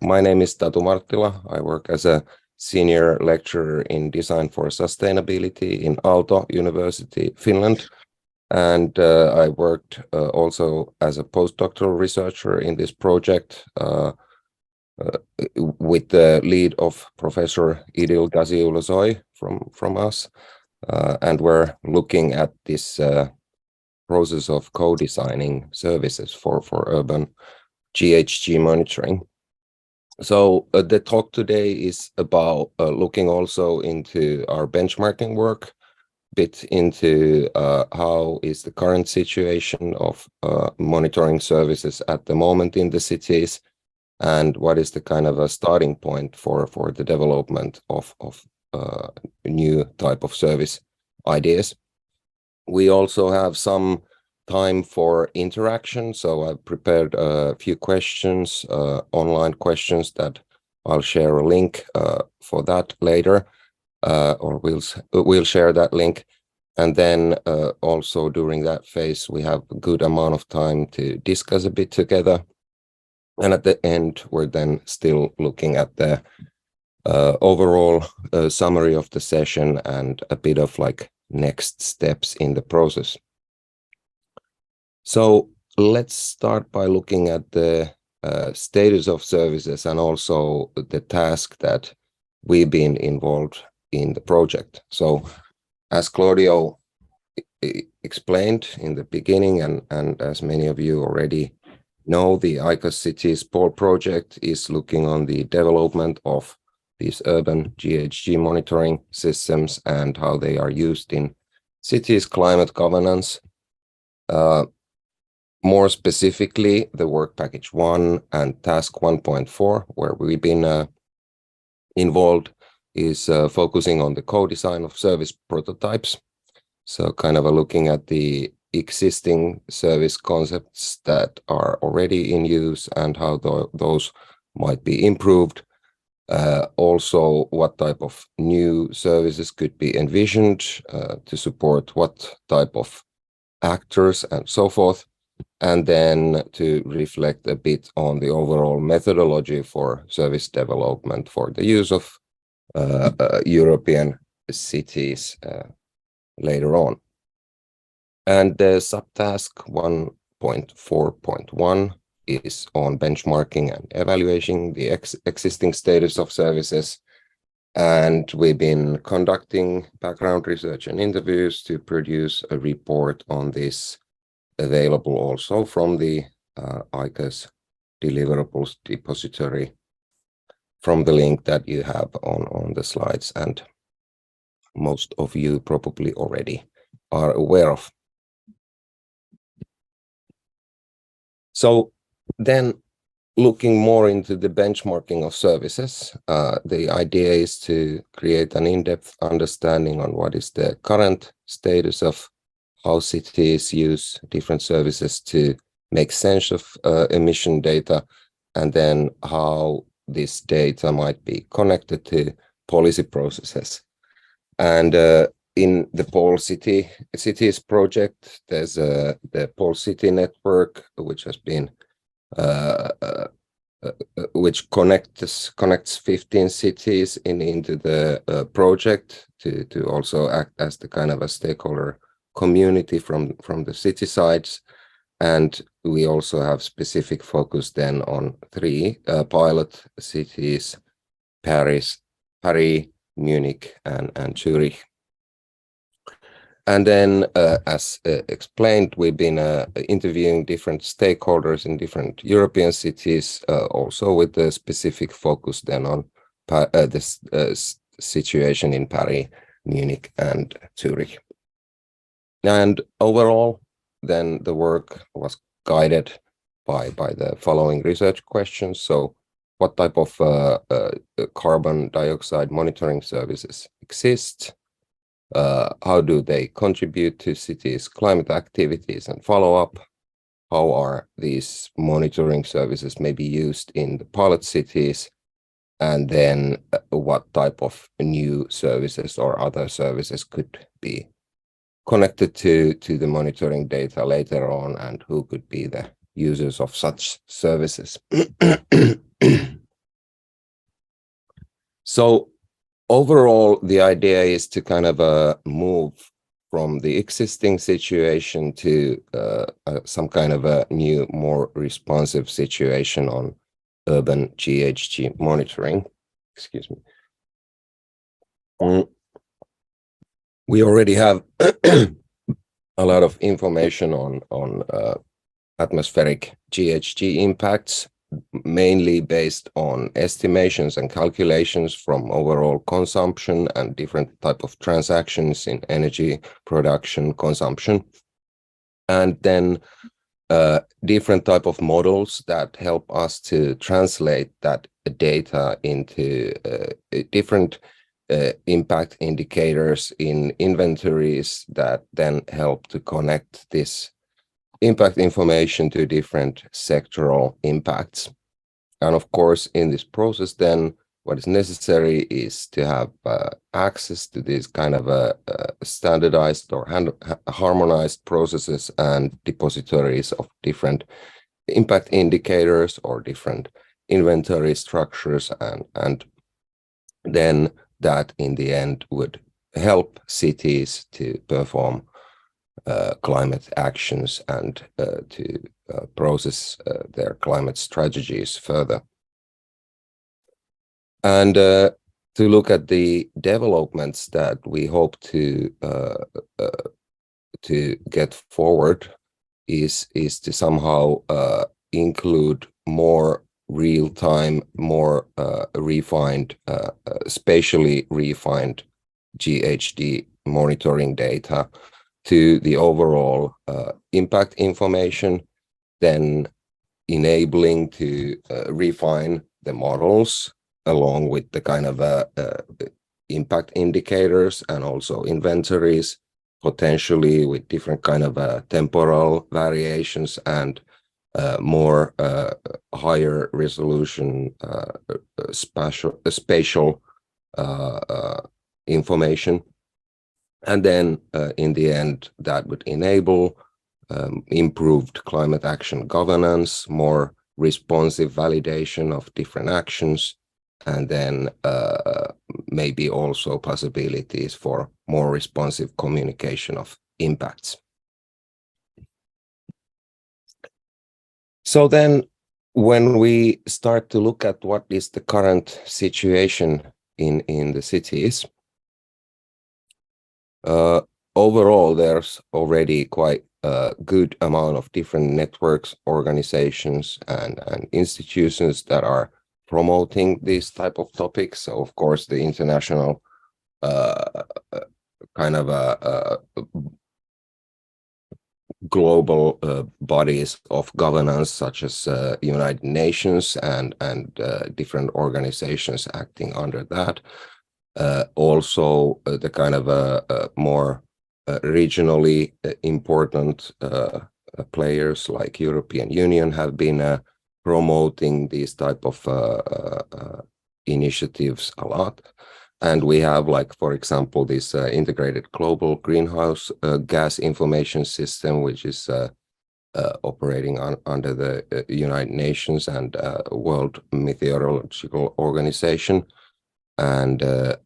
My name is Tatu Marttila. I work as a senior lecturer in design for sustainability in Aalto University, Finland. And I worked also as a postdoctoral researcher in this project with the lead of Professor İdil Gaziulusoy from us. And we're looking at this process of co-designing services for urban GHG monitoring. So the talk today is about looking also into our benchmarking work, bit into how is the current situation of monitoring services at the moment in the cities, and what is the kind of a starting point for the development of new type of service ideas. We also have some time for interaction, so I've prepared a few questions, online questions that I'll share a link for that later, or we'll share that link. And then also during that phase, we have a good amount of time to discuss a bit together. And at the end, we're then still looking at the overall summary of the session and a bit of like next steps in the process. So let's start by looking at the status of services and also the task that we've been involved in the project. So as Claudio explained in the beginning, and as many of you already know, the ICOS Cities Pole project is looking on the development of these urban GHG monitoring systems and how they are used in cities' climate governance. More specifically, the work package 1 and task 1.4, where we've been involved, is focusing on the co-design of service prototypes. So kind of looking at the existing service concepts that are already in use and how those might be improved. Also, what type of new services could be envisioned to support what type of actors and so forth. And then to reflect a bit on the overall methodology for service development for the use of European cities later on. And the subtask 1.4.1 is on benchmarking and evaluating the existing status of services. And we've been conducting background research and interviews to produce a report on this, available also from the ICOS deliverables depository from the link that you have on the slides, and most of you probably already are aware of. So then looking more into the benchmarking of services, the idea is to create an in-depth understanding on what is the current status of how cities use different services to make sense of emission data, and then how this data might be connected to policy processes. And in the Pole Cities project, there's the Pole City network, which has been which connects 15 cities into the project to also act as the kind of a stakeholder community from the city sides. And we also have specific focus then on 3 pilot cities: Paris, Munich, and Zurich. And then, as explained, we've been interviewing different stakeholders in different European cities, also with the specific focus then on this situation in Paris, Munich, and Zurich. And overall, then the work was guided by the following research questions. So what type of carbon dioxide monitoring services exist? How do they contribute to cities' climate activities and follow-up? How are these monitoring services maybe used in the pilot cities? And then what type of new services or other services could be connected to the monitoring data later on, and who could be the users of such services? So overall, the idea is to kind of move from the existing situation to some kind of a new, more responsive situation on urban GHG monitoring. Excuse me. We already have a lot of information on atmospheric GHG impacts, mainly based on estimations and calculations from overall consumption and different type of transactions in energy production, consumption, and then different type of models that help us to translate that data into different impact indicators in inventories that then help to connect this impact information to different sectoral impacts. And of course, in this process, then what is necessary is to have access to these kind of standardized or harmonized processes and depositories of different impact indicators or different inventory structures, and then that in the end would help cities to perform climate actions and to process their climate strategies further. And to look at the developments that we hope to get forward is to somehow include more real-time, more refined, spatially refined GHG monitoring data to the overall impact information, then enabling to refine the models along with the kind of impact indicators and also inventories, potentially with different kind of temporal variations and more higher resolution spatial information. And then in the end, that would enable improved climate action governance, more responsive validation of different actions, and then maybe also possibilities for more responsive communication of impacts. So then when we start to look at what is the current situation in the cities, overall, there's already quite a good amount of different networks, organizations, and institutions that are promoting these type of topics. So, of course, the international kind of global bodies of governance, such as United Nations and different organizations acting under that. Also, the kind of more regionally important players like European Union have been promoting these type of initiatives a lot. And we have, like, for example, this integrated global greenhouse gas information system, which is operating under the United Nations and World Meteorological Organization. And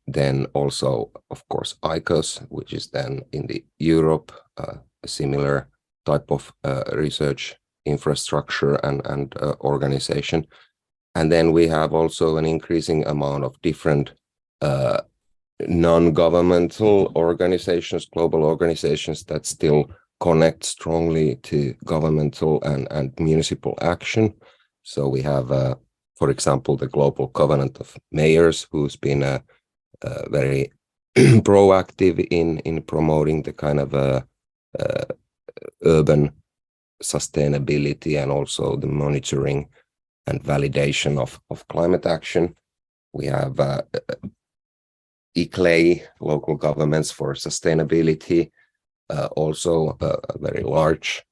then also, of course, ICOS, which is then in the Europe, a similar type of research infrastructure and organization. And then we have also an increasing amount of different non-governmental organizations, global organizations that still connect strongly to governmental and municipal action. So we have, for example, the Global Covenant of Mayors, who's been very proactive in promoting the kind of urban sustainability and also the monitoring and validation of climate action. We have ICLEI, Local Governments for Sustainability, also a very large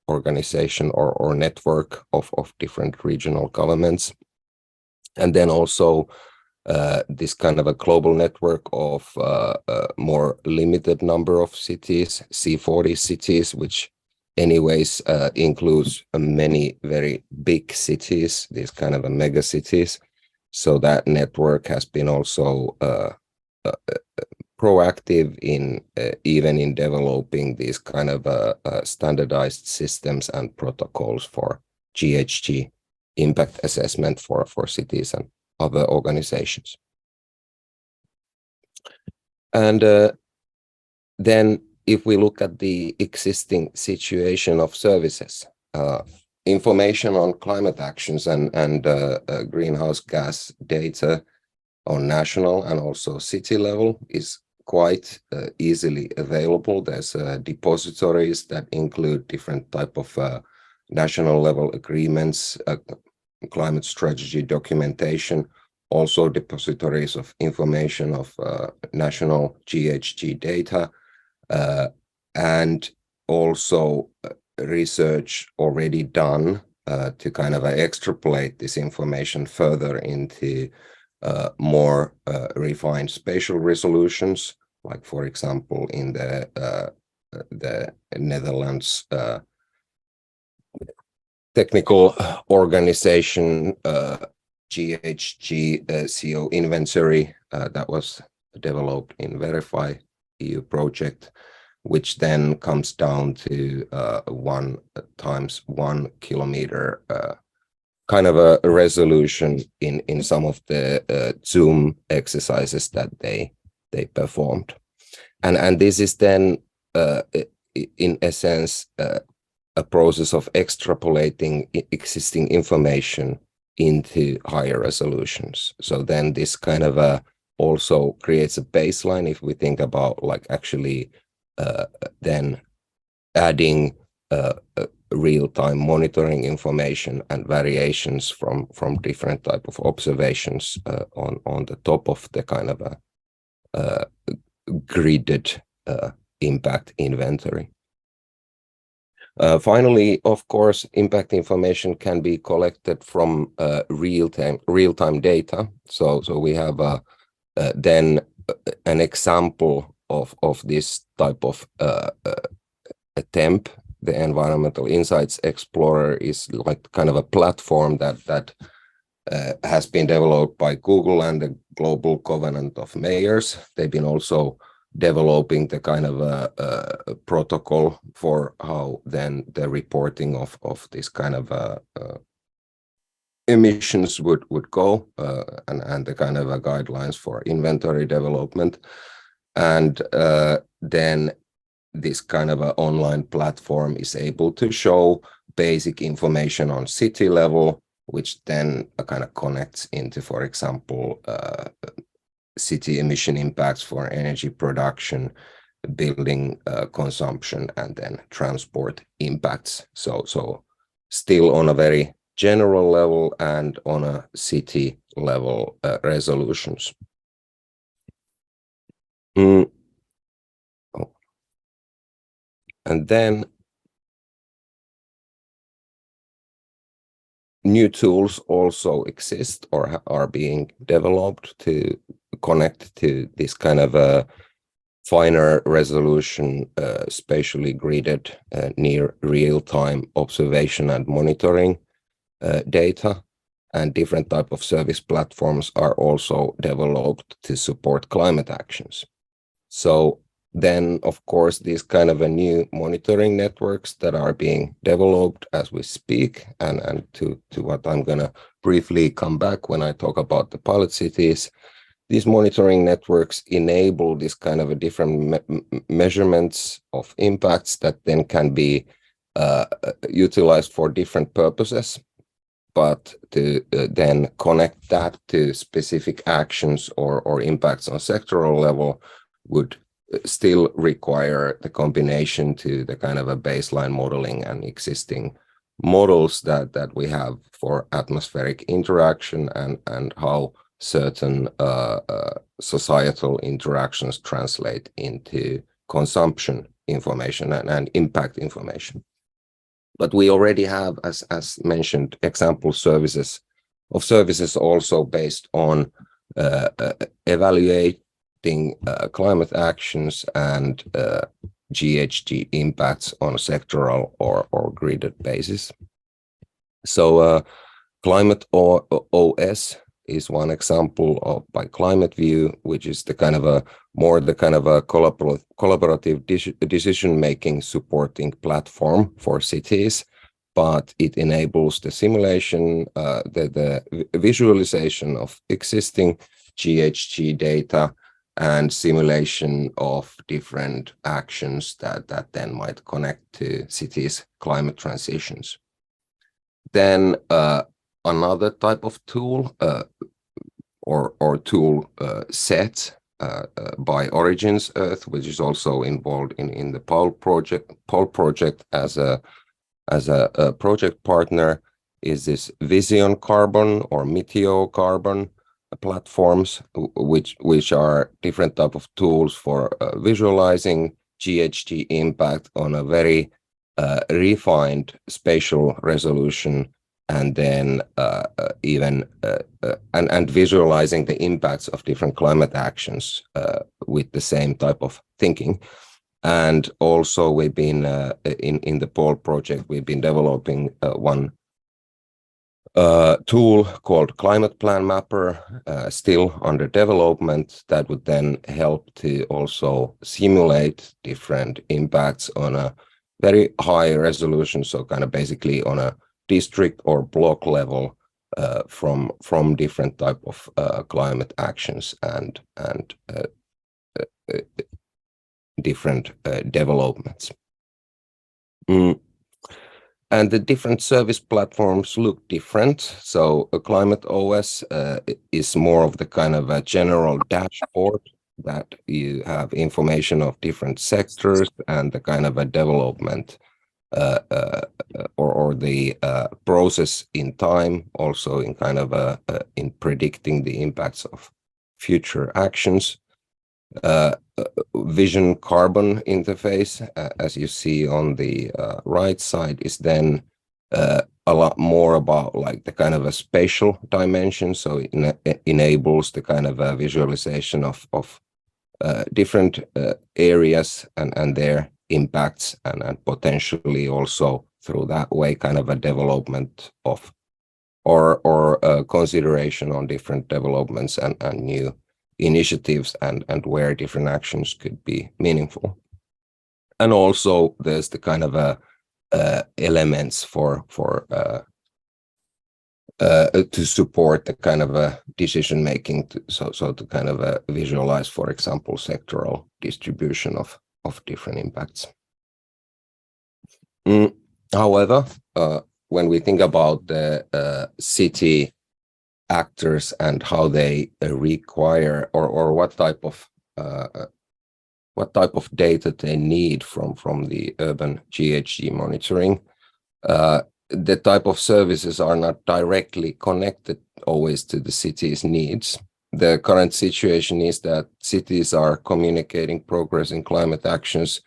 organization or network of different regional governments. And then also this kind of a global network of a more limited number of cities, C40 cities, which anyways includes many very big cities, these kind of mega cities. So that network has been also proactive in even in developing these kind of standardized systems and protocols for GHG impact assessment for cities and other organizations. And then if we look at the existing situation of services, information on climate actions and greenhouse gas data on national and also city level is quite easily available. There's depositories that include different type of national level agreements, climate strategy documentation, also depositories of information of national GHG data, and also research already done to kind of extrapolate this information further into more refined spatial resolutions, like for example in the Netherlands technical organization GHG CO inventory that was developed in Verify EU project, which then comes down to 1 × 1 kilometer kind of a resolution in some of the Zoom exercises that they performed, and this is then in essence a process of extrapolating existing information into higher resolutions. So then this kind of also creates a baseline if we think about like actually then adding real-time monitoring information and variations from different type of observations on the top of the kind of a gridded impact inventory. Finally, of course, impact information can be collected from real-time data. So we have then an example of this type of attempt. The Environmental Insights Explorer is like kind of a platform that has been developed by Google and the Global Covenant of Mayors. They've been also developing the kind of a protocol for how then the reporting of this kind of emissions would go, and the kind of guidelines for inventory development. And then this kind of online platform is able to show basic information on city level, which then kind of connects into, for example, city emission impacts for energy production, building consumption, and then transport impacts. So still on a very general level and on a city level resolutions. And then new tools also exist or are being developed to connect to this kind of a finer resolution, spatially gridded, near real-time observation and monitoring data, and different type of service platforms are also developed to support climate actions. So then, of course, these kind of a new monitoring networks that are being developed as we speak, and to what I'm gonna briefly come back when I talk about the pilot cities. These monitoring networks enable this kind of a different measurements of impacts that then can be utilized for different purposes, but to then connect that to specific actions or impacts on sectoral level would still require the combination to the kind of a baseline modeling and existing models that we have for atmospheric interaction and how certain societal interactions translate into consumption information and impact information. But we already have, as mentioned, example services also based on evaluating climate actions and GHG impacts on a sectoral or gridded basis. So Climate OS is one example of by Climate View, which is the kind of a collaborative decision-making supporting platform for cities, but it enables the simulation, the visualization of existing GHG data and simulation of different actions that then might connect to cities' climate transitions. Then another type of tool or tool set by Origins Earth, which is also involved in the Pole project as a project partner, is this Vision Carbon or Meteo Carbon platforms, which are different type of tools for visualizing GHG impact on a very refined spatial resolution, and then and visualizing the impacts of different climate actions with the same type of thinking. And also we've been in the Pole project, we've been developing one tool called Climate Plan Mapper, still under development, that would then help to also simulate different impacts on a very high resolution, so kind of basically on a district or block level from different type of climate actions and different developments. And the different service platforms look different. So a Climate OS is more of the kind of a general dashboard that you have information of different sectors and the kind of a development or the process in time, also in kind of in predicting the impacts of future actions. Vision Carbon interface, as you see on the right side, is then a lot more about like the kind of a spatial dimension. So it enables the kind of a visualization of different areas and their impacts, and potentially also through that way kind of a development of or consideration on different developments and new initiatives and where different actions could be meaningful. And also there's the kind of elements for to support the kind of decision making, so to kind of visualize, for example, sectoral distribution of different impacts. However, when we think about the city actors and how they require or what type of data they need from the urban GHG monitoring, the type of services are not directly connected always to the city's needs. The current situation is that cities are communicating progress in climate actions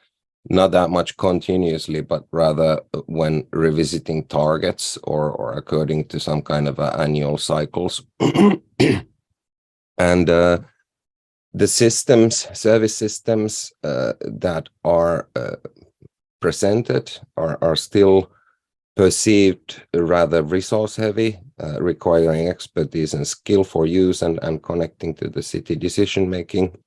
not that much continuously, but rather when revisiting targets or according to some kind of annual cycles. And the service systems that are presented are still perceived rather resource heavy, requiring expertise and skill for use and connecting to the city decision making.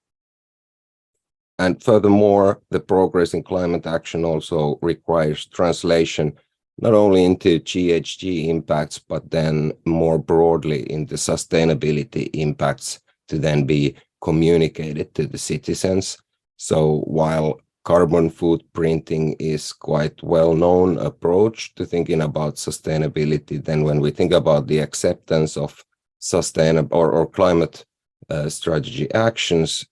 And furthermore, the progress in climate action also requires translation, not only into GHG impacts, but then more broadly into sustainability impacts to then be communicated to the citizens. So while carbon footprinting is quite well-known approach to thinking about sustainability, then when we think about the acceptance of sustainable or climate strategy actions,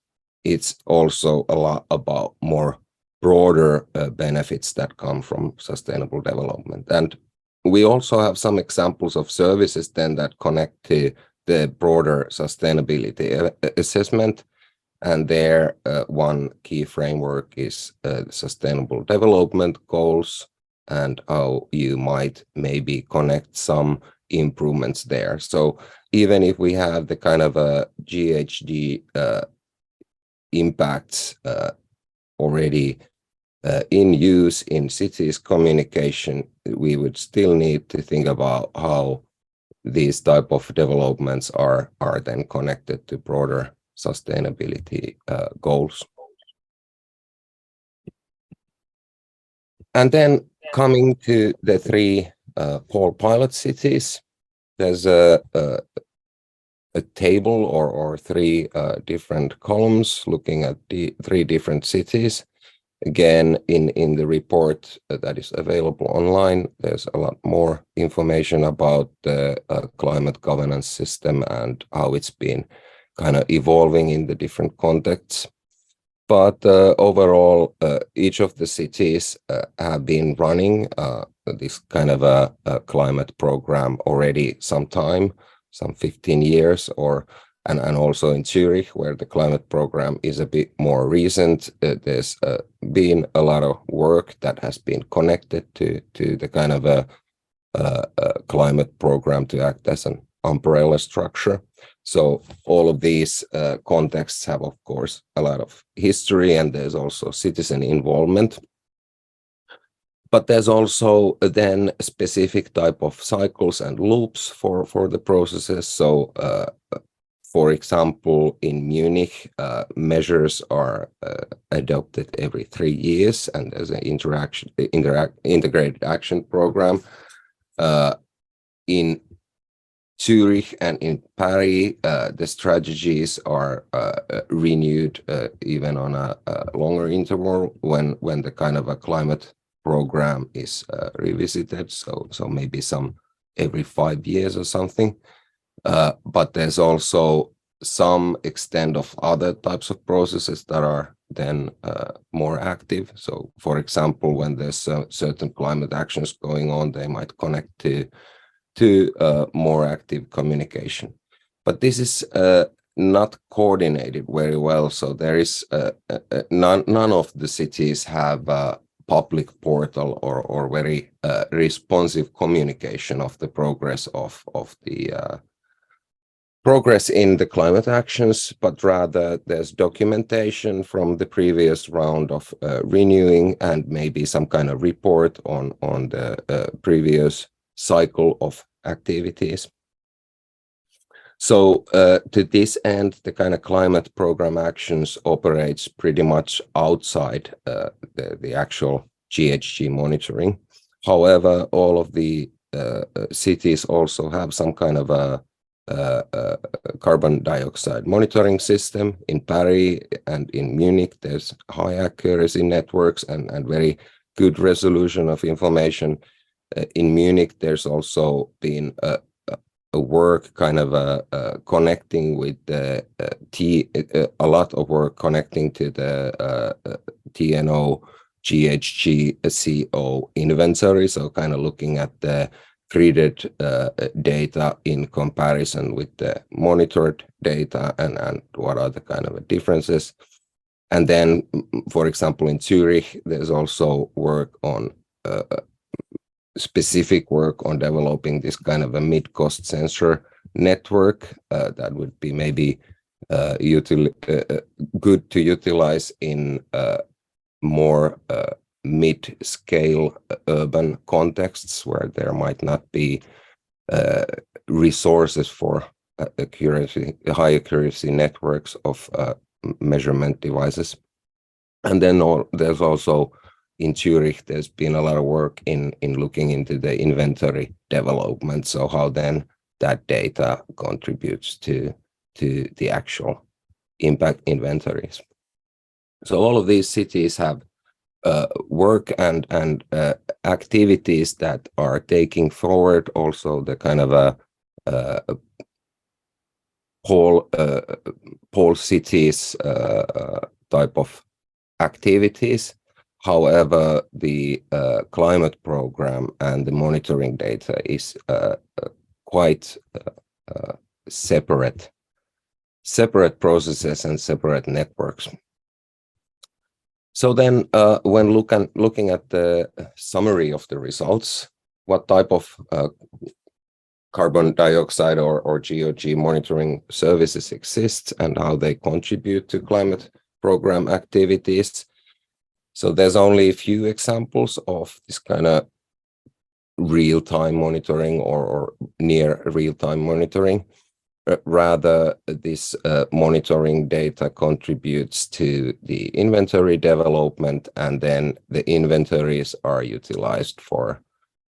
it's also a lot about more broader benefits that come from sustainable development. And we also have some examples of services then that connect to the broader sustainability assessment. And there, one key framework is sustainable development goals and how you might maybe connect some improvements there. So even if we have the kind of a GHG impacts already in use in cities communication, we would still need to think about how these type of developments are then connected to broader sustainability goals. And then coming to the three pole pilot cities, there's a table or three different columns looking at the three different cities. Again, in the report that is available online, there's a lot more information about the climate governance system and how it's been kind of evolving in the different contexts. But overall, each of the cities have been running this kind of a climate program already some 15 years, and also in Zurich, where the climate program is a bit more recent. There's been a lot of work that has been connected to the kind of a climate program to act as an umbrella structure. So all of these contexts have, of course, a lot of history, and there's also citizen involvement. But there's also then a specific type of cycles and loops for the processes. So, for example, in Munich, measures are adopted every 3 years, and there's an integrated action program. In Zurich and in Paris, the strategies are renewed even on a longer interval when the kind of a climate program is revisited. So maybe some every 5 years or something. But there's also some extent of other types of processes that are then more active. So, for example, when there's certain climate actions going on, they might connect to more active communication. But this is not coordinated very well. So there is none of the cities have a public portal or very responsive communication of the progress of the progress in the climate actions, but rather there's documentation from the previous round of renewing and maybe some kind of report on the previous cycle of activities. So to this end, the kind of climate program actions operates pretty much outside the actual GHG monitoring. However, all of the cities also have some kind of a carbon dioxide monitoring system. In Paris and in Munich, there's high accuracy networks and very good resolution of information. In Munich, there's also been a work kind of connecting with the a lot of work connecting to the TNO GHG CO inventory. So kind of looking at the treated data in comparison with the monitored data and what are the kind of differences. And then, for example, in Zurich, there's also work on specific work on developing this kind of a mid-cost sensor network that would be maybe good to utilize in more mid-scale urban contexts where there might not be resources for high accuracy networks of measurement devices. And then there's also in Zurich, there's been a lot of work in looking into the inventory development. So how then that data contributes to the actual impact inventories. So all of these cities have work and activities that are taking forward also the kind of a pole cities type of activities. However, the climate program and the monitoring data is quite separate processes and separate networks. So then when looking at the summary of the results, what type of carbon dioxide or GHG monitoring services exist and how they contribute to climate program activities. So there's only a few examples of this kind of real-time monitoring or near real-time monitoring. Rather, this monitoring data contributes to the inventory development, and then the inventories are utilized for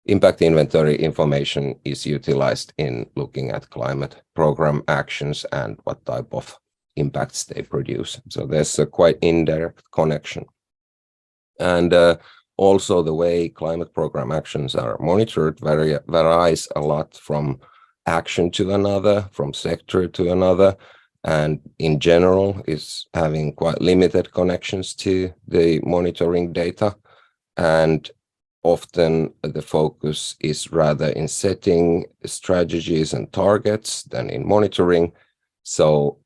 impact inventory information is utilized in looking at climate program actions and what type of impacts they produce. So there's a quite indirect connection. And also the way climate program actions are monitored varies a lot from action to another, from sector to another, and in general is having quite limited connections to the monitoring data. And often the focus is rather in setting strategies and targets than in monitoring. So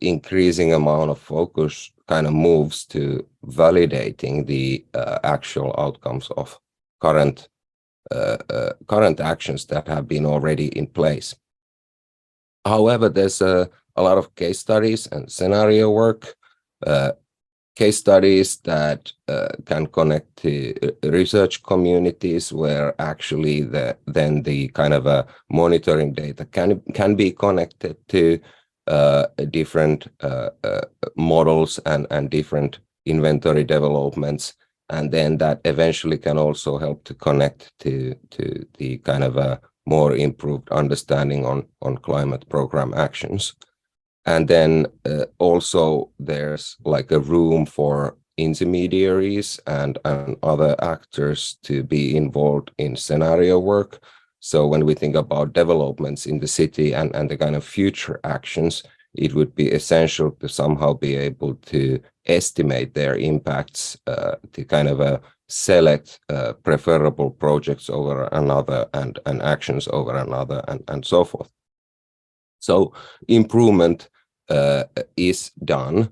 increasing amount of focus kind of moves to validating the actual outcomes of current actions that have been already in place. However, there's a lot of case studies and scenario work, case studies that can connect to research communities where actually then the kind of monitoring data can be connected to different models and different inventory developments, and then that eventually can also help to connect to the kind of a more improved understanding on climate program actions. And then also there's like a room for intermediaries and other actors to be involved in scenario work. So when we think about developments in the city and the kind of future actions, it would be essential to somehow be able to estimate their impacts, to kind of select preferable projects over another and actions over another and so forth. So improvement is done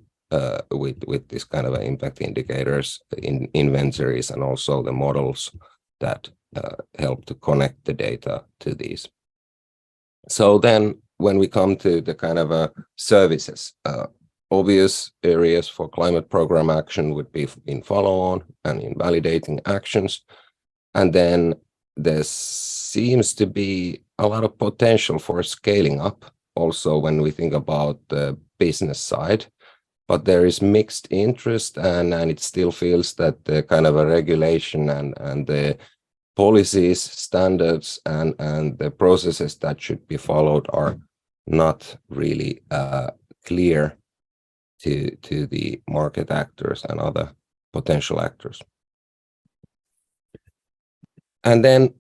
with this kind of impact indicators, in inventories, and also the models that help to connect the data to these. So then when we come to the kind of services, obvious areas for climate program action would be in follow-on and in validating actions. And then there seems to be a lot of potential for scaling up also when we think about the business side. But there is mixed interest, and it still feels that the kind of a regulation and the policies, standards, and the processes that should be followed are not really clear to the market actors and other potential actors. And then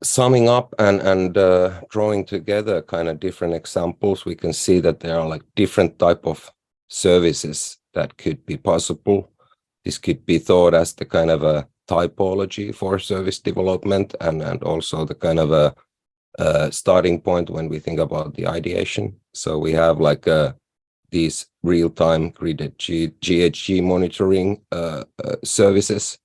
summing up and drawing together kind of different examples, we can see that there are like different type of services that could be possible. This could be thought as the kind of a typology for service development, and also the kind of a starting point when we think about the ideation. So we have like these real-time gridded GHG monitoring services,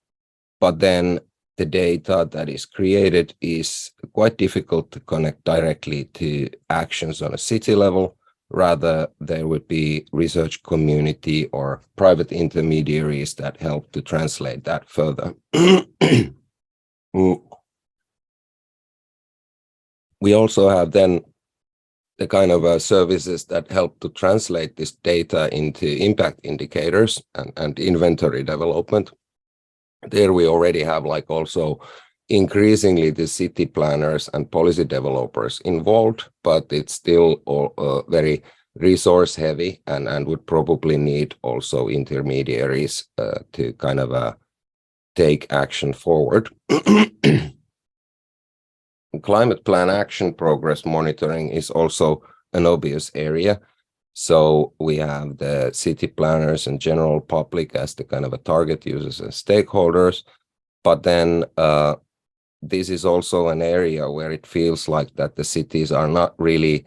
but then the data that is created is quite difficult to connect directly to actions on a city level. Rather, there would be research community or private intermediaries that help to translate that further. We also have then the kind of services that help to translate this data into impact indicators and inventory development. There we already have like also increasingly the city planners and policy developers involved, but it's still very resource heavy and would probably need also intermediaries to kind of take action forward. Climate plan action progress monitoring is also an obvious area. So we have the city planners and general public as the kind of a target users and stakeholders. But then this is also an area where it feels like that the cities are not really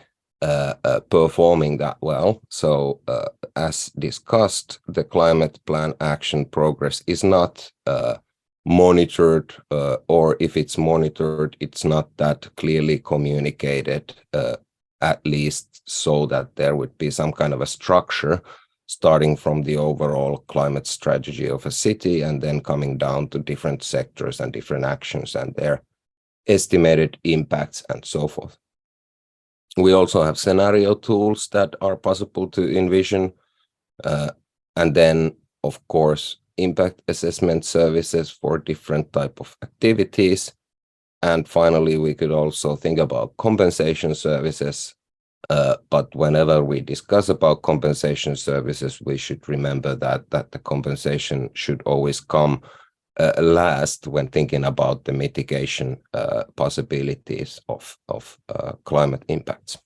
performing that well. So as discussed, the climate plan action progress is not monitored, or if it's monitored, it's not that clearly communicated, at least so that there would be some kind of a structure starting from the overall climate strategy of a city and then coming down to different sectors and different actions and their estimated impacts and so forth. We also have scenario tools that are possible to envision, and then, of course, impact assessment services for different type of activities. And finally, we could also think about compensation services. But whenever we discuss about compensation services, we should remember that the compensation should always come last when thinking about the mitigation possibilities of climate impacts.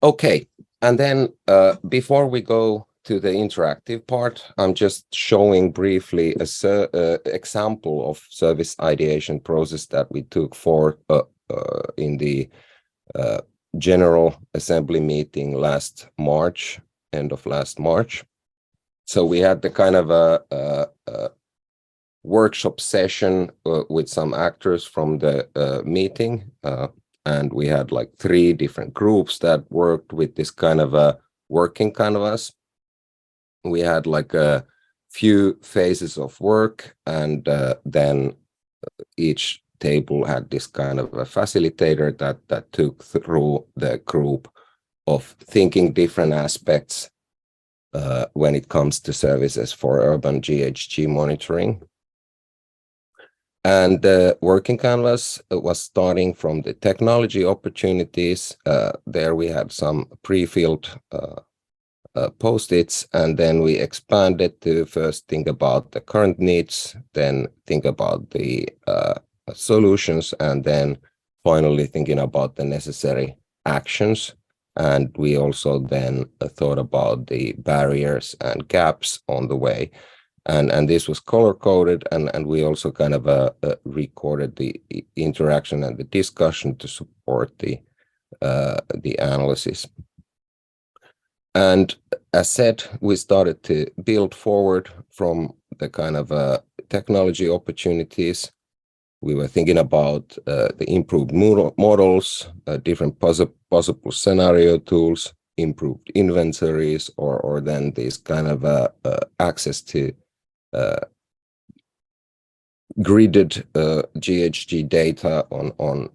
Okay, and then before we go to the interactive part, I'm just showing briefly an example of service ideation process that we took for in the General Assembly meeting last March, end of last March. So we had the kind of a workshop session with some actors from the meeting, and we had like 3 different groups that worked with this kind of a working canvas. We had like a few phases of work, and then each table had this kind of a facilitator that took through the group of thinking different aspects when it comes to services for urban GHG monitoring. And the working canvas was starting from the technology opportunities. There we had some pre-filled post-its, and then we expanded to first think about the current needs, then think about the solutions, and then finally thinking about the necessary actions. And we also then thought about the barriers and gaps on the way. And this was color-coded, and we also kind of recorded the interaction and the discussion to support the analysis. And as said, we started to build forward from the kind of technology opportunities. We were thinking about the improved models, different possible scenario tools, improved inventories, or then this kind of access to gridded GHG data on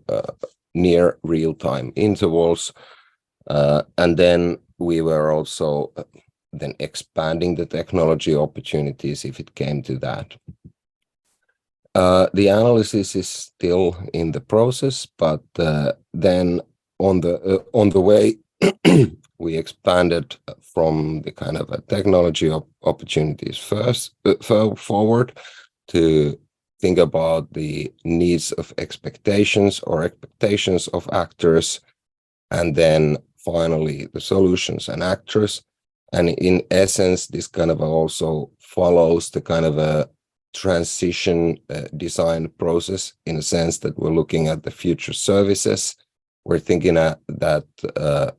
near real-time intervals. And then we were also then expanding the technology opportunities if it came to that. The analysis is still in the process, but then on the way we expanded from the kind of a technology opportunities first forward to think about the needs of expectations of actors, and then finally the solutions and actors. And in essence, this kind of also follows the kind of a transition design process, in a sense that we're looking at the future services. We're thinking that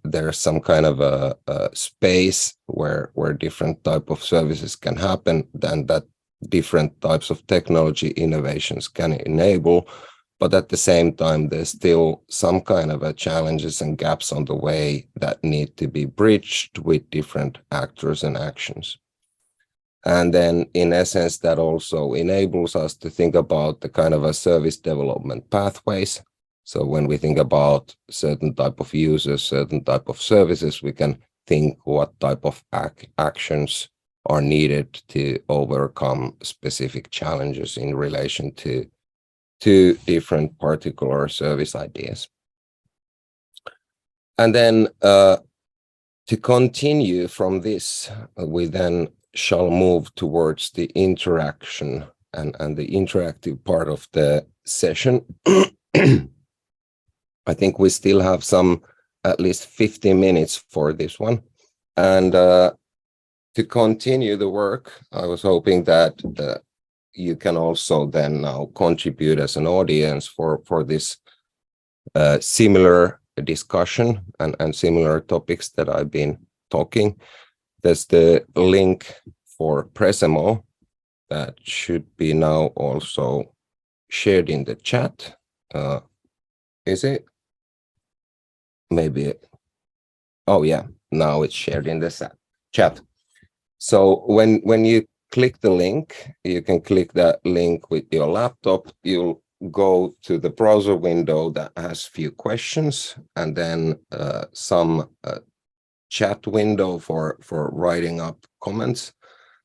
there's some kind of a space where different type of services can happen, and that different types of technology innovations can enable. But at the same time, there's still some kind of challenges and gaps on the way that need to be bridged with different actors and actions. And then, in essence, that also enables us to think about the kind of a service development pathways. So when we think about certain type of users, certain type of services, we can think what type of actions are needed to overcome specific challenges in relation to different particular service ideas. And then to continue from this, we then shall move towards the interaction and the interactive part of the session. I think we still have some at least 50 minutes for this one. And to continue the work, I was hoping that you can also then now contribute as an audience for this similar discussion and similar topics that I've been talking. There's the link for Presemo that should be now also shared in the chat. Is it? Maybe. Oh, yeah. now it's shared in the chat. So when you click the link, you can click that link with your laptop. You'll go to the browser window that has few questions, and then some chat window for writing up comments.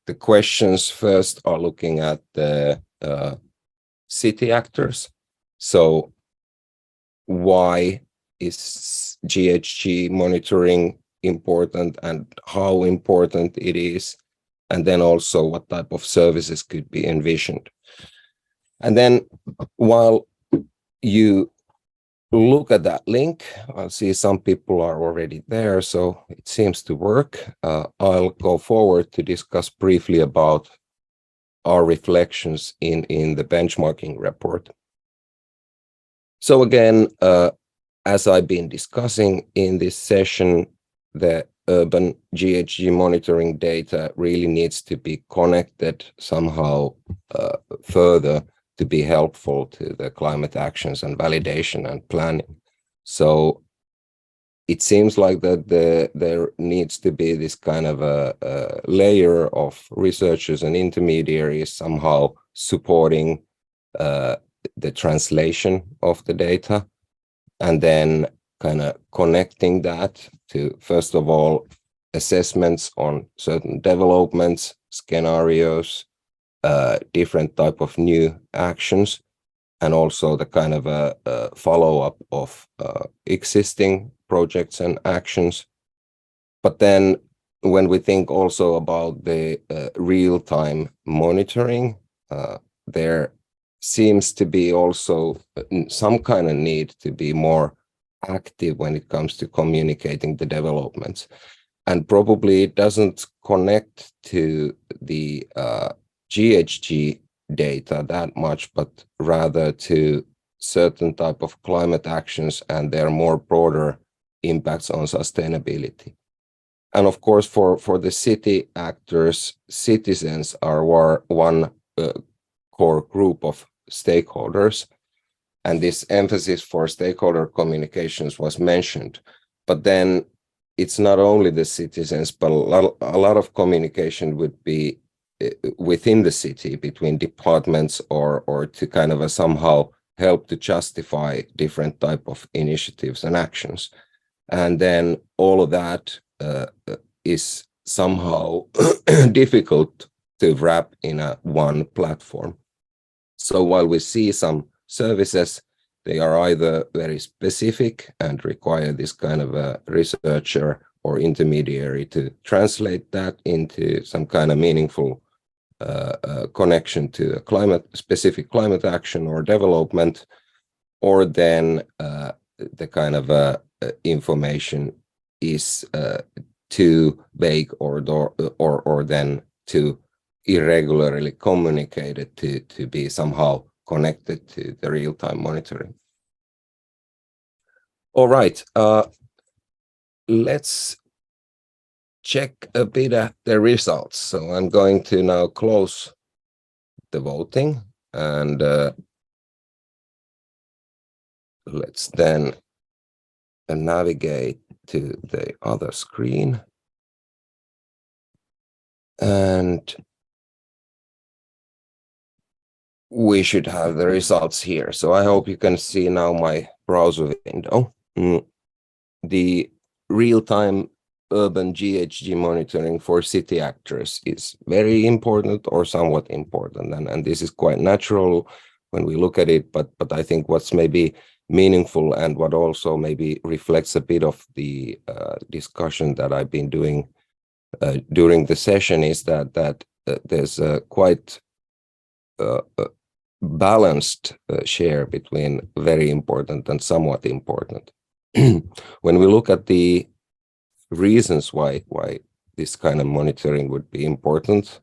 The questions first are looking at the city actors. So why is GHG monitoring important and how important it is? And then also what type of services could be envisioned. And then while you look at that link, I'll see some people are already there, so it seems to work. I'll go forward to discuss briefly about our reflections in the benchmarking report. So again, as I've been discussing in this session, the urban GHG monitoring data really needs to be connected somehow further to be helpful to the climate actions and validation and planning. So it seems like that there needs to be this kind of a layer of researchers and intermediaries somehow supporting the translation of the data, and then kind of connecting that to, first of all, assessments on certain developments, scenarios, different type of new actions, and also the kind of a follow-up of existing projects and actions. But then when we think also about the real-time monitoring, there seems to be also some kind of need to be more active when it comes to communicating the developments. And probably it doesn't connect to the GHG data that much, but rather to certain type of climate actions and their more broader impacts on sustainability. And of course, for the city actors, citizens are one core group of stakeholders. And this emphasis for stakeholder communications was mentioned. But then it's not only the citizens, but a lot of communication would be within the city between departments or to kind of somehow help to justify different type of initiatives and actions. And then all of that is somehow difficult to wrap in one platform. So while we see some services, they are either very specific and require this kind of a researcher or intermediary to translate that into some kind of meaningful connection to a specific climate action or development, or then the kind of information is too vague or then too irregularly communicated to be somehow connected to the real-time monitoring. All right, let's check a bit at the results. So I'm going to now close the voting, and let's then navigate to the other screen. And we should have the results here. So I hope you can see now my browser window. The real-time urban GHG monitoring for city actors is very important or somewhat important. And this is quite natural when we look at it, but I think what's maybe meaningful and what also maybe reflects a bit of the discussion that I've been doing during the session is that there's a quite balanced share between very important and somewhat important. When we look at the reasons why this kind of monitoring would be important,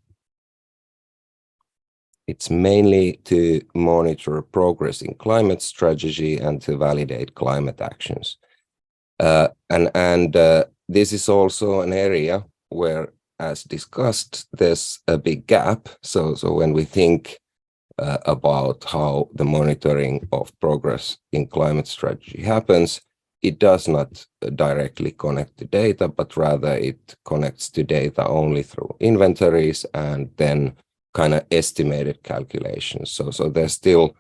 it's mainly to monitor progress in climate strategy and to validate climate actions. And this is also an area where, as discussed, there's a big gap. So when we think about how the monitoring of progress in climate strategy happens, it does not directly connect to data, but rather it connects to data only through inventories and then kind of estimated calculations. So there's still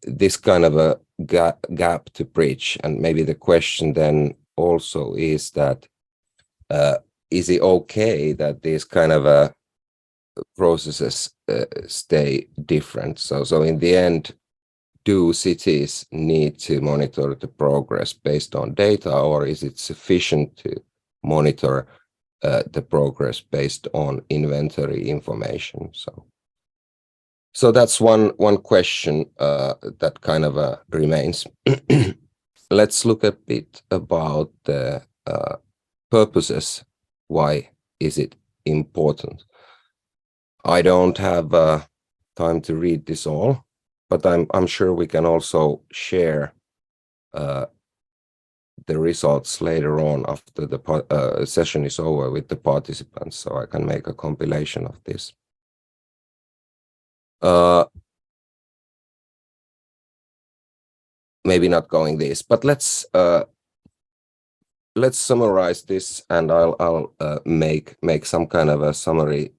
this kind of a gap to bridge. And maybe the question then also is that, is it okay that these kind of processes stay different? So in the end, do cities need to monitor the progress based on data, or is it sufficient to monitor the progress based on inventory information? So that's one question that kind of remains. Let's look a bit about the purposes. Why is it important? I don't have time to read this all, but I'm sure we can also share the results later on after the session is over with the participants, so I can make a compilation of this. Maybe not going this, but let's summarize this, and I'll make some kind of a summary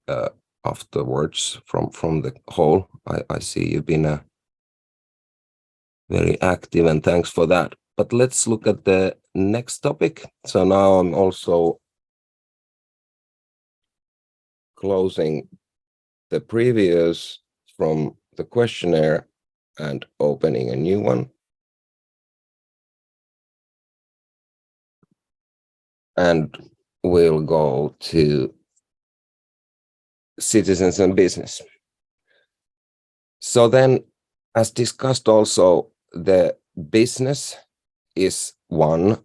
afterwards from the whole. I see you've been very active, and thanks for that. But let's look at the next topic. So now I'm also closing the previous from the questionnaire and opening a new one. And we'll go to citizens and business. So then, as discussed also, the business is one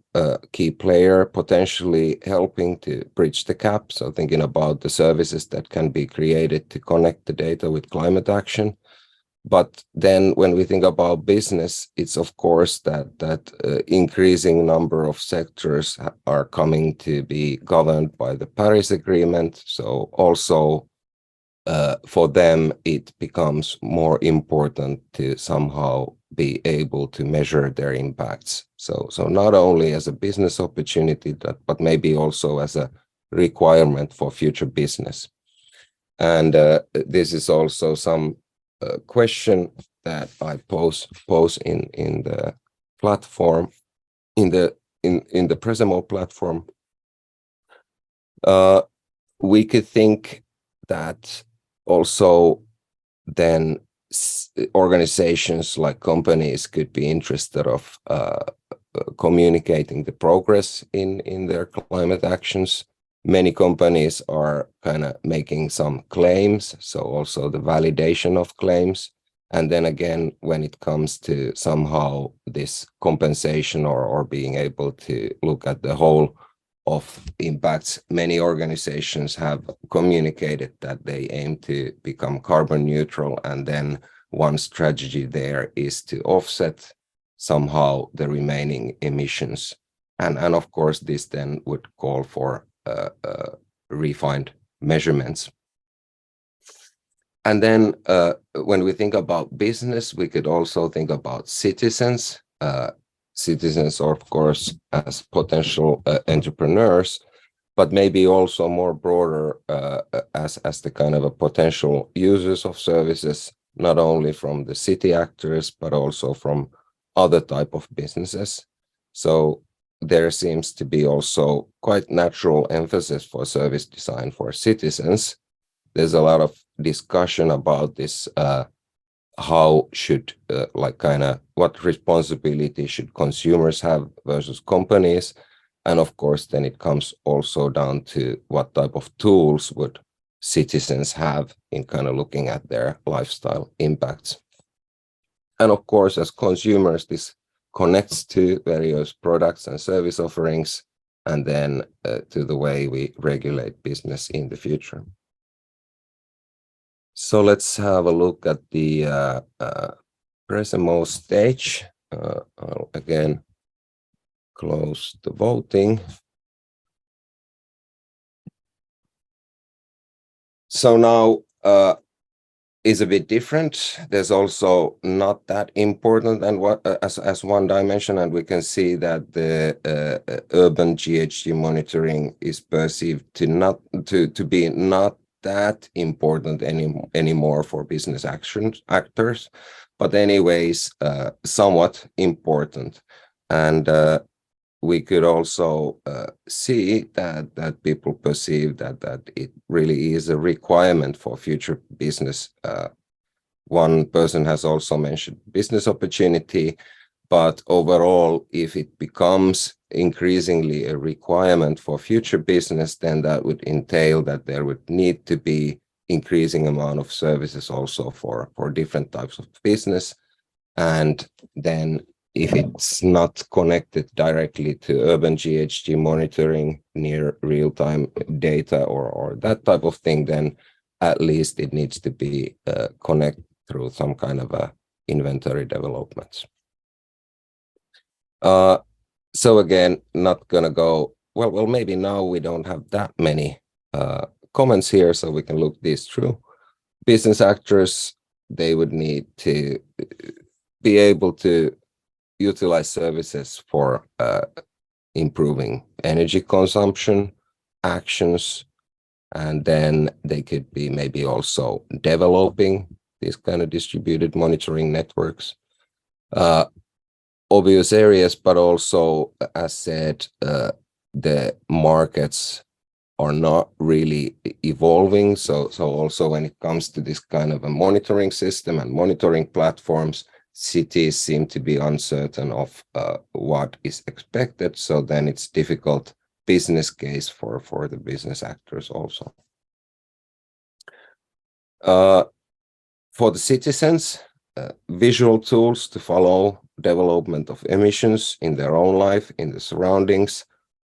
key player potentially helping to bridge the gap. So thinking about the services that can be created to connect the data with climate action. But then when we think about business, it's of course that increasing number of sectors are coming to be governed by the Paris Agreement. So also for them, it becomes more important to somehow be able to measure their impacts. So not only as a business opportunity, but maybe also as a requirement for future business. And this is also some question that I pose in the platform, in the Presemo platform. We could think that also then organizations like companies could be interested of communicating the progress in their climate actions. Many companies are kind of making some claims, so also the validation of claims. And then again, when it comes to somehow this compensation or being able to look at the whole of impacts, many organizations have communicated that they aim to become carbon neutral, and then one strategy there is to offset somehow the remaining emissions. And of course, this then would call for refined measurements. And then when we think about business, we could also think about citizens. Citizens, of course, as potential entrepreneurs, but maybe also more broader as the kind of a potential users of services, not only from the city actors, but also from other type of businesses. So there seems to be also quite natural emphasis for service design for citizens. There's a lot of discussion about this, how should what responsibility should consumers have versus companies, and of course then it comes also down to what type of tools would citizens have in kind of looking at their lifestyle impacts. And of course, as consumers, this connects to various products and service offerings, and then to the way we regulate business in the future. So let's have a look at the Presemo stage. I'll again close the voting. So now is a bit different. There's also not that important and what as one dimension, and we can see that the urban GHG monitoring is perceived to be not that important anymore for business actors, but anyways somewhat important. And we could also see that people perceive that it really is a requirement for future business. One person has also mentioned business opportunity, but overall, if it becomes increasingly a requirement for future business, then that would entail that there would need to be increasing amount of services also for different types of business. And then if it's not connected directly to urban GHG monitoring near real-time data or that type of thing, then at least it needs to be connected through some kind of a inventory developments. So again, not gonna go, well, maybe now we don't have that many comments here, so we can look this through. Business actors, they would need to be able to utilize services for improving energy consumption actions, and then they could be maybe also developing these kind of distributed monitoring networks. Obvious areas, but also, as said, the markets are not really evolving. So also when it comes to this kind of a monitoring system and monitoring platforms, cities seem to be uncertain of what is expected. So then it's difficult business case for the business actors also. For the citizens, visual tools to follow development of emissions in their own life, in the surroundings,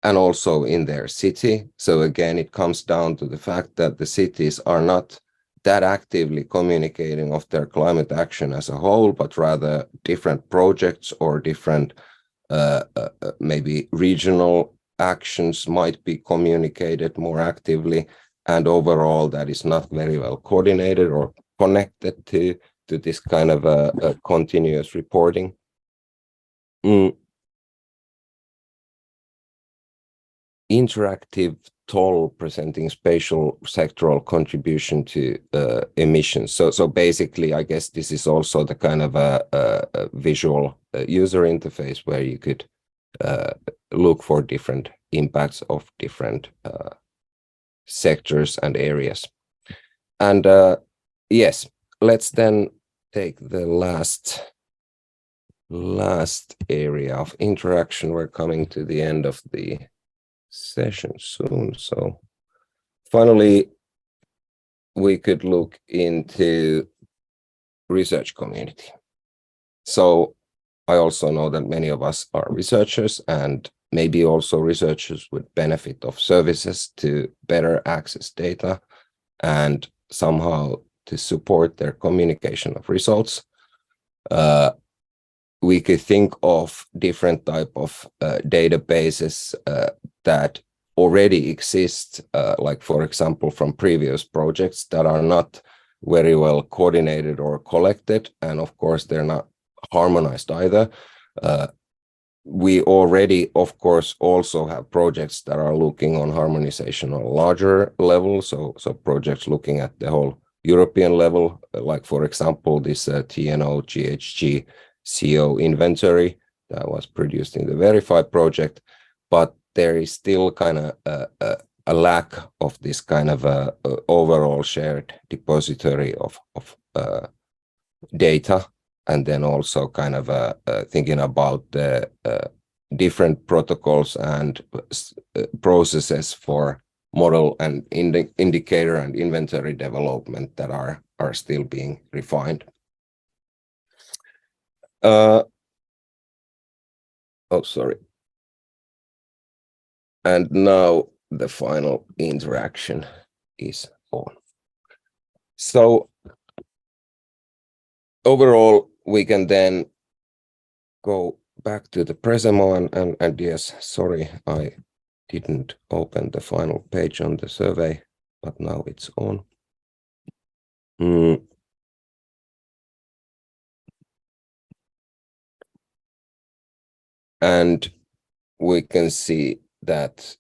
and also in their city. So again, it comes down to the fact that the cities are not that actively communicating of their climate action as a whole, but rather different projects or different maybe regional actions might be communicated more actively, and overall that is not very well coordinated or connected to this kind of a continuous reporting. Interactive toll presenting spatial sectoral contribution to emissions. So basically, I guess this is also the kind of a visual user interface where you could look for different impacts of different sectors and areas. And yes, let's then take the last area of interaction. We're coming to the end of the session soon. So finally, we could look into research community. So I also know that many of us are researchers, and maybe also researchers would benefit of services to better access data and somehow to support their communication of results. We could think of different type of databases that already exist, like for example from previous projects that are not very well coordinated or collected, and of course they're not harmonized either. We already, of course, also have projects that are looking on harmonization on a larger level, so projects looking at the whole European level, like for example this TNO GHG CO inventory that was produced in the Verify project, but there is still kind of a lack of this kind of overall shared depository of data, and then also kind of thinking about the different protocols and processes for model and indicator and inventory development that are still being refined. Oh, sorry. And now the final interaction is on. So overall, we can then go back to the Presemo and yes, sorry, I didn't open the final page on the survey, but now it's on. And we can see that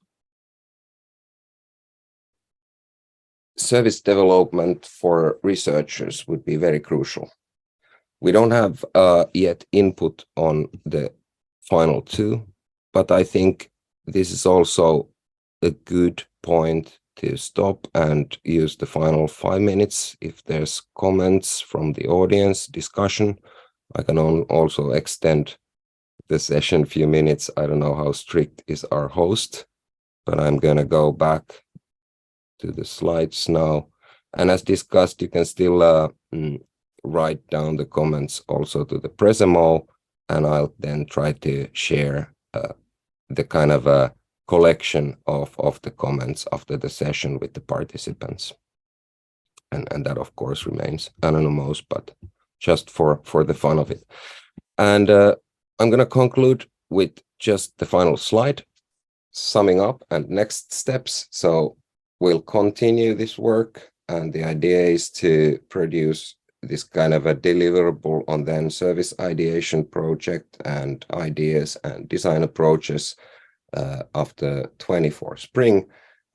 service development for researchers would be very crucial. We don't have yet input on the final two, but I think this is also a good point to stop and use the final 5 minutes. If there's comments from the audience, discussion, I can also extend the session a few minutes. I don't know how strict is our host, but I'm gonna go back to the slides now. And as discussed, you can still write down the comments also to the Presemo, and I'll then try to share the kind of a collection of the comments after the session with the participants. And that of course remains anonymous, but just for the fun of it. And I'm going to conclude with just the final slide, summing up and next steps. So we'll continue this work, and the idea is to produce this kind of a deliverable on then service ideation project and ideas and design approaches after 24 spring.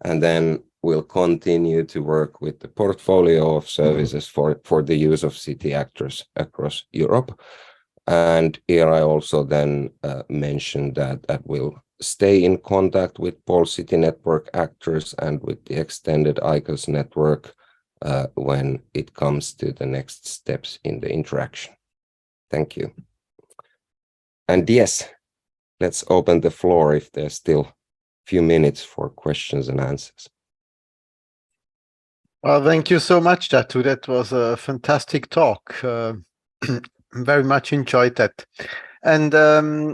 And then we'll continue to work with the portfolio of services for the use of city actors across Europe. And here I also then mentioned that we'll stay in contact with Pole City Network actors and with the extended ICOS network when it comes to the next steps in the interaction. Thank you. And yes, let's open the floor if there's still a few minutes for questions and answers. Well, thank you so much, Tatu. That was a fantastic talk. Very much enjoyed that. And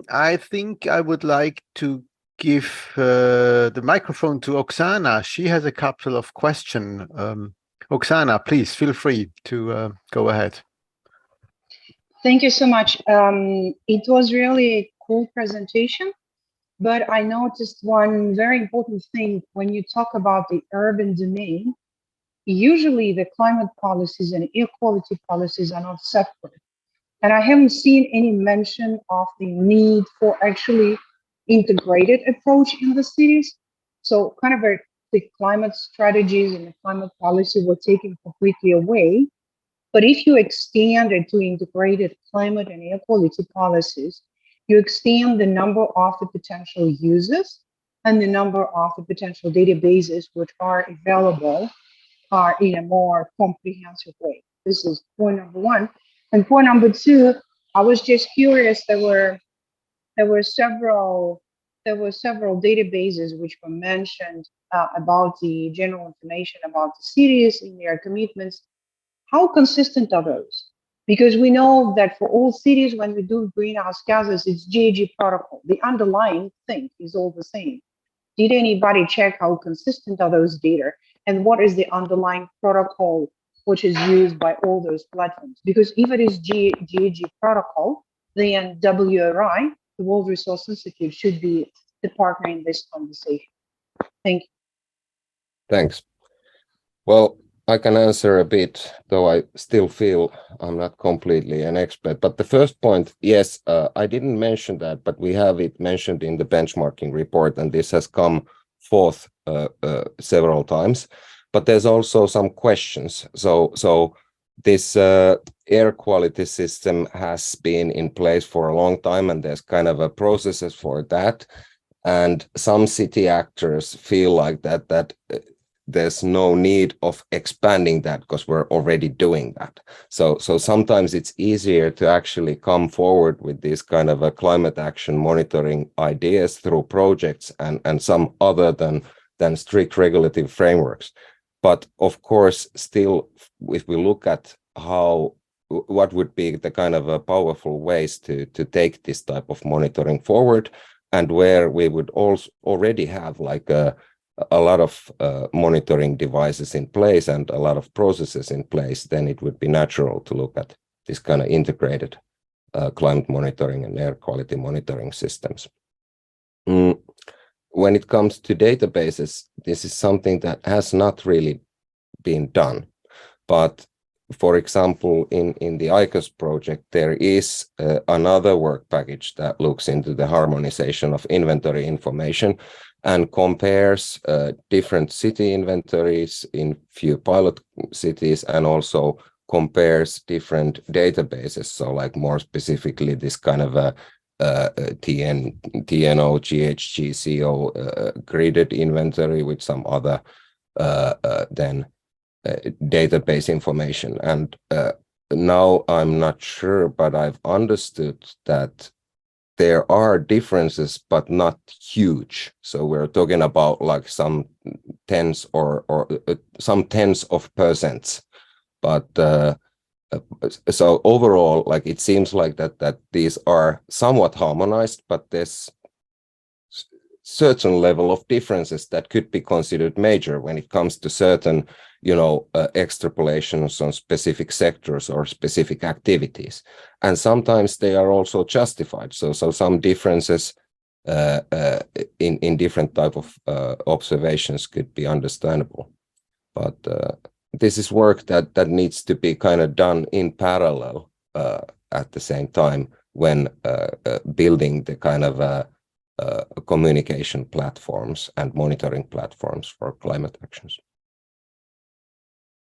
I think I would like to give the microphone to Oksana. She has a couple of questions. Oksana, please feel free to go ahead. Thank you so much. It was really a cool presentation, but I noticed one very important thing when you talk about the urban domain. Usually the climate policies and air quality policies are not separate. And I haven't seen any mention of the need for actually integrated approach in the cities. So kind of the climate strategies and the climate policy were taken completely away. But if you extend it to integrated climate and air quality policies, you extend the number of the potential users and the number of the potential databases which are available are in a more comprehensive way. This is point number one. And point number two, I was just curious, there were several databases which were mentioned about the general information about the cities in their commitments. How consistent are those? Because we know that for all cities, when we do greenhouse gases, it's GHG protocol. The underlying thing is all the same. Did anybody check how consistent are those data? And what is the underlying protocol which is used by all those platforms? Because if it is GHG protocol, then WRI, the World Resource Institute, should be the partner in this conversation. Thank you. Thanks. Well, I can answer a bit, though I still feel I'm not completely an expert. But the first point, yes, I didn't mention that, but we have it mentioned in the benchmarking report, and this has come forth several times. But there's also some questions. So this air quality system has been in place for a long time, and there's kind of a processes for that. And some city actors feel like that there's no need of expanding that because we're already doing that. So sometimes it's easier to actually come forward with these kind of a climate action monitoring ideas through projects and some other than strict regulative frameworks. But of course, still, if we look at what would be the kind of a powerful ways to take this type of monitoring forward, and where we would also already have like a lot of monitoring devices in place and a lot of processes in place, then it would be natural to look at this kind of integrated climate monitoring and air quality monitoring systems. When it comes to databases, this is something that has not really been done, but for example, in the ICOS project, there is another work package that looks into the harmonization of inventory information and compares different city inventories in few pilot cities, and also compares different databases. So like more specifically, this kind of a TNO, GHG, CO gridded inventory with some other then database information. And now I'm not sure, but I've understood that there are differences, but not huge. So we're talking about like some tens or some tens of percents. But so overall, like it seems like that these are somewhat harmonized, but there's certain level of differences that could be considered major when it comes to certain, extrapolations on specific sectors or specific activities, and sometimes they are also justified. So some differences in different type of observations could be understandable, but this is work that needs to be kind of done in parallel at the same time when building the kind of communication platforms and monitoring platforms for climate actions.